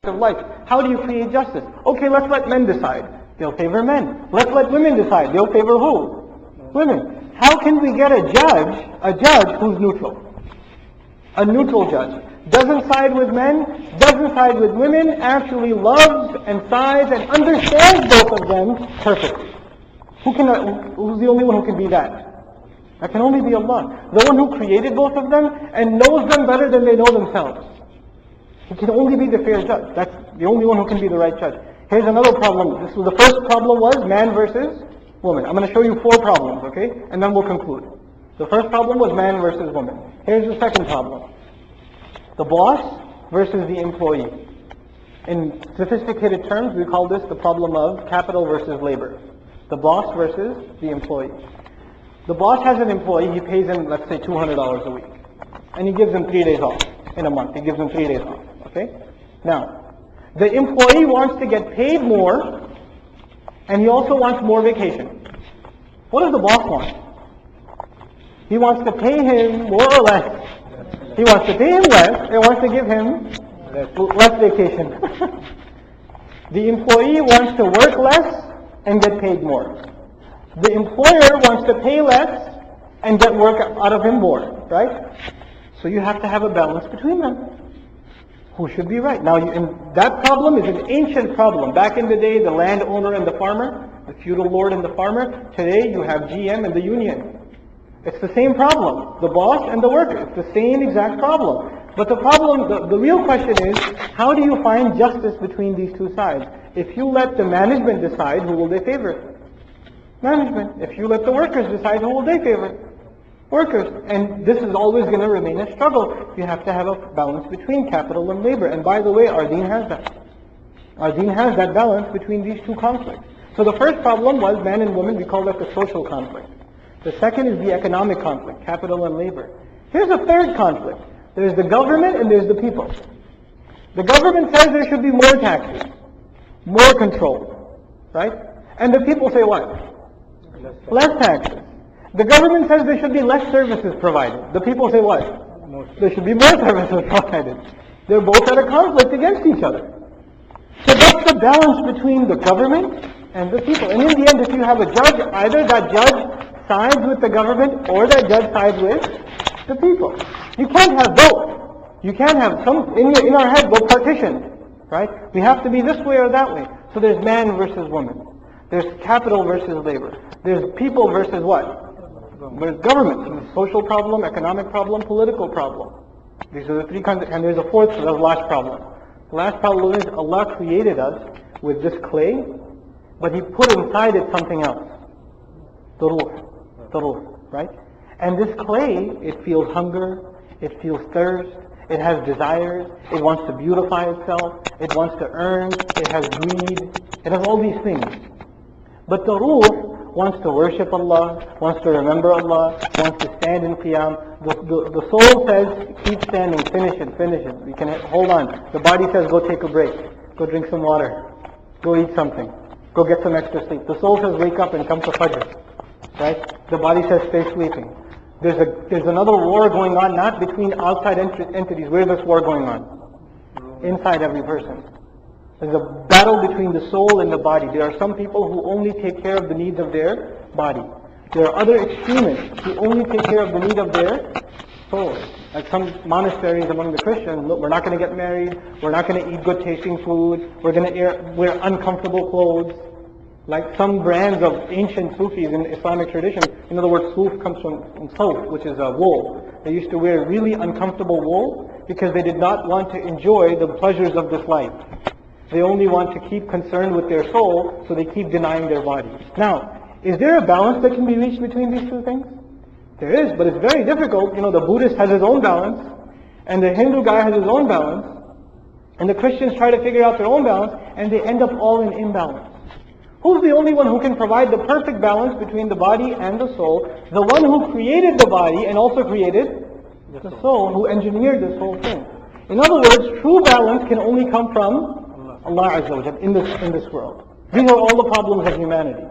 of life. How do you create justice? Okay, let's let men decide. They'll favor men. Let's let women decide. They'll favor who? Women. How can we get a judge who's neutral? A neutral judge. Doesn't side with men, doesn't side with women, actually loves and sides and understands both of them perfectly. Who's the only one who can be that? That can only be Allah. The one who created both of them and knows them better than they know themselves. He can only be the fair judge. That's the only one who can be the right judge. Here's another problem. The first problem was man versus woman. I'm going to show you 4 problems, okay? And then we'll conclude. The first problem was man versus woman. Here's the second problem. The boss versus the employee. In sophisticated terms, we call this the problem of capital versus labor. The boss versus the employee. The boss has an employee, he pays him, let's say, $200 a week. And he gives him 3 days off in a month. He gives him 3 days off, okay? Now, the employee wants to get paid more, and he also wants more vacation. What does the boss want? He wants to pay him more or less. He wants to pay him less, and wants to give him less vacation. The employee wants to work less and get paid more. The employer wants to pay less and get work out of him more, right? So you have to have a balance between them. Who should be right? Now, that problem is an ancient problem. Back in the day, the landowner and the farmer, the feudal lord and the farmer. Today, you have GM and the union. It's the same problem. The boss and the worker. It's the same exact problem. But the problem, the real question is, how do you find justice between these two sides? If you let the management decide, who will they favor? Management. If you let the workers decide, who will they favor? Workers. And this is always going to remain a struggle. You have to have a balance between capital and labor. And by the way, our deen has that. Our deen has that balance between these two conflicts. So the first problem was man and woman. We call that the social conflict. The second is the economic conflict, capital and labor. Here's a third conflict. There's the government and there's the people. The government says there should be more taxes, more control, right? And the people say what? Less taxes. The government says there should be less services provided. The people say what? There should be more services provided. They're both at a conflict against each other. So that's the balance between the government and the people. And in the end, if you have a judge, either that judge sides with the government or that judge sides with the people. You can't have both. You can't have some, in our head, we're partitioned, right? We have to be this way or that way. So there's man versus woman. There's capital versus labor. There's people versus what? There's government. Social problem, economic problem, political problem. These are the three kinds, and there's a fourth, the last problem. The last problem is Allah created us with this clay, but He put inside it something else. The ruh, right? And this clay, it feels hunger, it feels thirst, it has desires, it wants to beautify itself, it wants to earn, it has greed, it has all these things. But the ruh wants to worship Allah, wants to remember Allah, wants to stand in qiyam. The soul says, keep standing, finish it. You can hold on. The body says, go take a break, go drink some water, go eat something, go get some extra sleep. The soul says, wake up and come to Fajr. Right? The body says, stay sleeping. There's another war going on, not between outside entities. Where's this war going on? Inside every person. There's a battle between the soul and the body. There are some people who only take care of the needs of their body. There are other extremists who only take care of the need of their soul. Like some monasteries among the Christians, look, we're not going to get married, we're not going to eat good tasting food, we're going to wear uncomfortable clothes. Like some brands of ancient Sufis in Islamic tradition, in other words, Suf comes from Suf, which is a wool. They used to wear really uncomfortable wool because they did not want to enjoy the pleasures of this life. They only want to keep concerned with their soul, so they keep denying their body. Now, is there a balance that can be reached between these two things? There is, but it's very difficult. The Buddhist has his own balance, and the Hindu guy has his own balance, and the Christians try to figure out their own balance, and they end up all in imbalance. Who's the only one who can provide the perfect balance between the body and the soul? The one who created the body and also created the soul, who engineered this whole thing. In other words, true balance can only come from Allah Azza wa Jalla in this world. These are all the problems of humanity.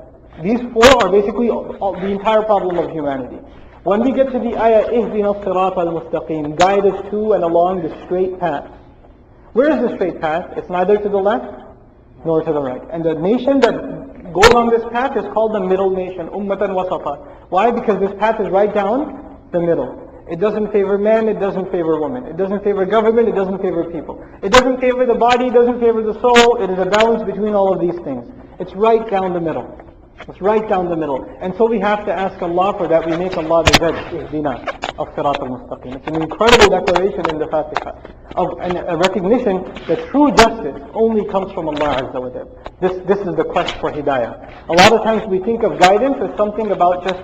These 4 are basically the entire problem of humanity. When we get to the ayah, Ihdina as-sirata al-mustaqim, guide us to and along the straight path. Where is the straight path? It's neither to the left nor to the right. And the nation that goes on this path is called the middle nation, ummatan wasata. Why? Because this path is right down the middle. It doesn't favor men, it doesn't favor women. It doesn't favor government, it doesn't favor people. It doesn't favor the body, it doesn't favor the soul. It is a balance between all of these things. It's right down the middle. It's right down the middle. And so we have to ask Allah for that. We make Allah the judge. Ihdina as-sirat al-mustaqim. It's an incredible declaration in the Fatiha and a recognition that true justice only comes from Allah Azza wa Jal. This is the quest for hidayah. A lot of times we think of guidance as something about just,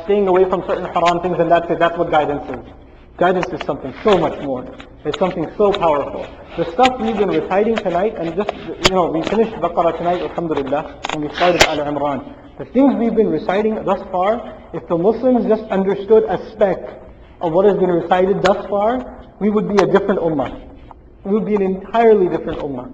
staying away from certain haram things, and that's it. That's what guidance is. Guidance is something so much more. It's something so powerful. The stuff we've been reciting tonight, and just, we finished Baqarah tonight, alhamdulillah, and we started Al Imran. The things we've been reciting thus far, if the Muslims just understood a speck of what has been recited thus far, we would be a different ummah. We would be an entirely different ummah.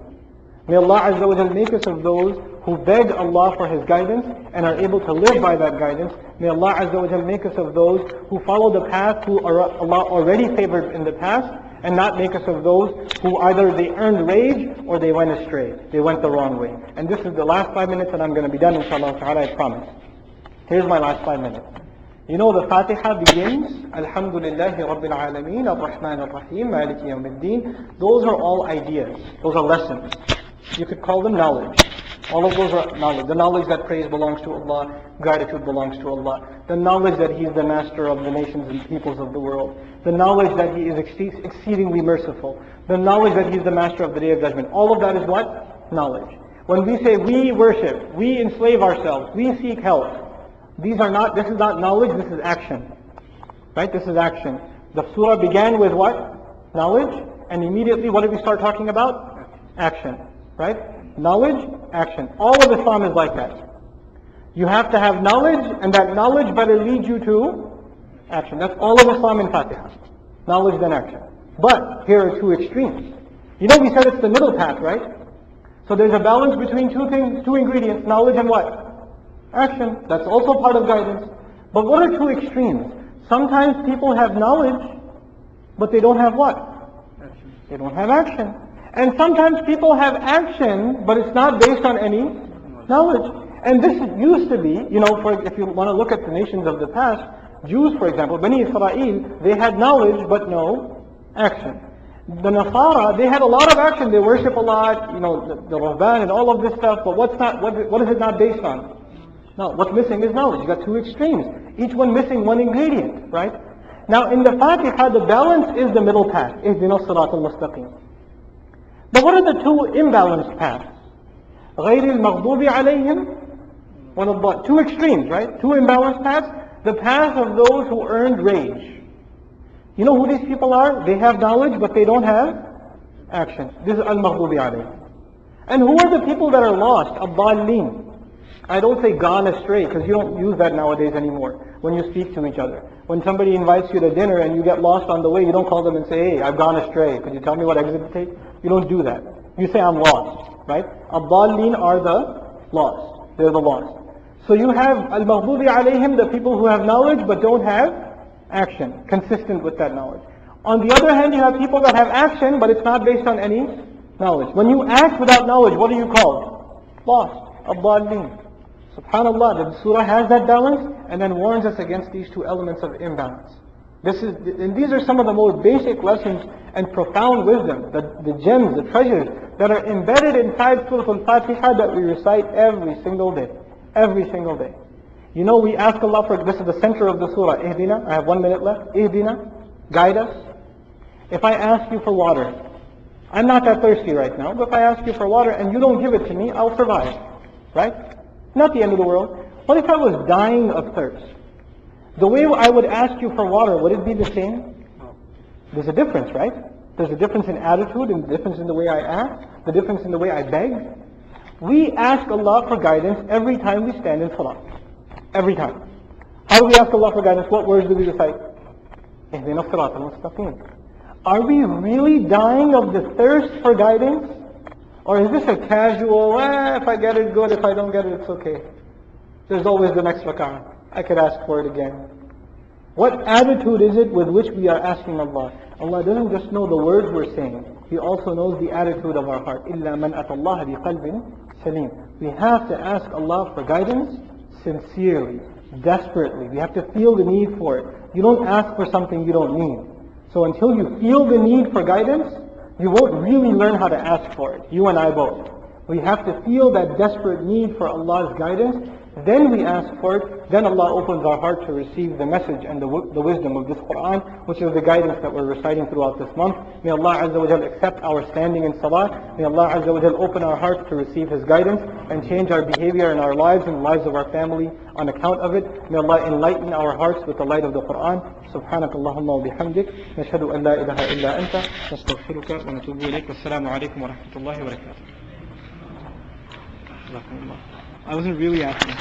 May Allah Azza wa Jal make us of those who beg Allah for His guidance and are able to live by that guidance. May Allah Azza wa Jal make us of those who follow the path who Allah already favored in the past, and not make us of those who either they earned rage or they went astray. They went the wrong way. And this is the last 5 minutes and I'm going to be done, inshallah ta'ala, I promise. Here's my last 5 minutes. The Fatiha begins, Alhamdulillahi Rabbil Alameen, Ar-Rahman Ar-Rahim, Maliki Yawmiddin. Those are all ideas. Those are lessons. You could call them knowledge. All of those are knowledge. The knowledge that praise belongs to Allah, gratitude belongs to Allah. The knowledge that He is the master of the nations and peoples of the world. The knowledge that He is exceedingly merciful. The knowledge that He is the master of the Day of Judgment. All of that is what? Knowledge. When we say we worship, we enslave ourselves, we seek help, this is not knowledge, this is action. Right? This is action. The surah began with what? Knowledge. And immediately what did we start talking about? Action. Right? Knowledge, action. All of Islam is like that. You have to have knowledge, and that knowledge better lead you to action. That's all of Islam in Fatiha. Knowledge, then action. But here are two extremes. We said it's the middle path, right? So there's a balance between two things, two ingredients, knowledge and what? Action. That's also part of guidance. But what are two extremes? Sometimes people have knowledge, but they don't have what? Action. They don't have action. And sometimes people have action, but it's not based on any knowledge. And this used to be, if you want to look at the nations of the past, Jews, for example, Bani Israel, they had knowledge, but no action. The Nasara, they had a lot of action. They worship a lot, the Rahban and all of this stuff, but what is it not based on? No, what's missing is knowledge. You got two extremes, each one missing one ingredient, right? Now in the Fatiha, the balance is the middle path. Ihdina as-sirat al-mustaqim. But what are the two imbalanced paths? غَيْرِ الْمَغْضُوبِ عَلَيْهِمْ Two extremes, right? Two imbalanced paths. The path of those who earned rage. You know who these people are? They have knowledge, but they don't have action. This is al-maghdubi alayhim. And who are the people that are lost? Ad-dallin. I don't say gone astray, because you don't use that nowadays anymore when you speak to each other. When somebody invites you to dinner and you get lost on the way, you don't call them and say, hey, I've gone astray. Could you tell me what exit to take? You don't do that. You say, I'm lost. Right? Ad-dallin are the lost. They're the lost. So you have al-maghdubi alayhim, the people who have knowledge but don't have action, consistent with that knowledge. On the other hand, you have people that have action, but it's not based on any knowledge. When you act without knowledge, what are you called? Lost. Ad-dallin. SubhanAllah, the surah has that balance and then warns us against these two elements of imbalance. And these are some of the most basic lessons and profound wisdom, the gems, the treasures that are embedded inside Surah Al-Fatiha that we recite every single day. Every single day. We ask Allah for, this is the center of the surah, Ihdina, I have 1 minute left, Ihdina, guide us. If I ask you for water, I'm not that thirsty right now, but if I ask you for water and you don't give it to me, I'll survive. Right? Not the end of the world. What if I was dying of thirst? The way I would ask you for water, would it be the same? There's a difference, right? There's a difference in attitude, and the difference in the way I act, the difference in the way I beg. We ask Allah for guidance every time we stand in salah. Every time. How do we ask Allah for guidance? What words do we recite? Ihdina as-sirat al-mustaqim. Are we really dying of the thirst for guidance? Or is this a casual, if I get it, good, if I don't get it, it's okay. There's always the next rak'ah. I could ask for it again. What attitude is it with which we are asking Allah? Allah doesn't just know the words we're saying. He also knows the attitude of our heart. إِلَّا مَنْ أَتَى اللَّهَ بِقَلْبٍ سَلِيمٍ. We have to ask Allah for guidance sincerely, desperately. We have to feel the need for it. You don't ask for something you don't need. So until you feel the need for guidance, you won't really learn how to ask for it. You and I both. We have to feel that desperate need for Allah's guidance. Then we ask for it. Then Allah opens our heart to receive the message and the wisdom of this Quran, which is the guidance that we're reciting throughout this month. May Allah Azza wa Jal accept our standing in Salah. May Allah Azza wa Jal open our hearts to receive His guidance and change our behavior in our lives and the lives of our family on account of it. May Allah enlighten our hearts with the light of the Quran. سبحانك اللهم وبحمدك نشهد أن لا إله إلا أنت نستغفرك ونتوب إليك والسلام عليكم ورحمة الله وبركاته. I wasn't really asking.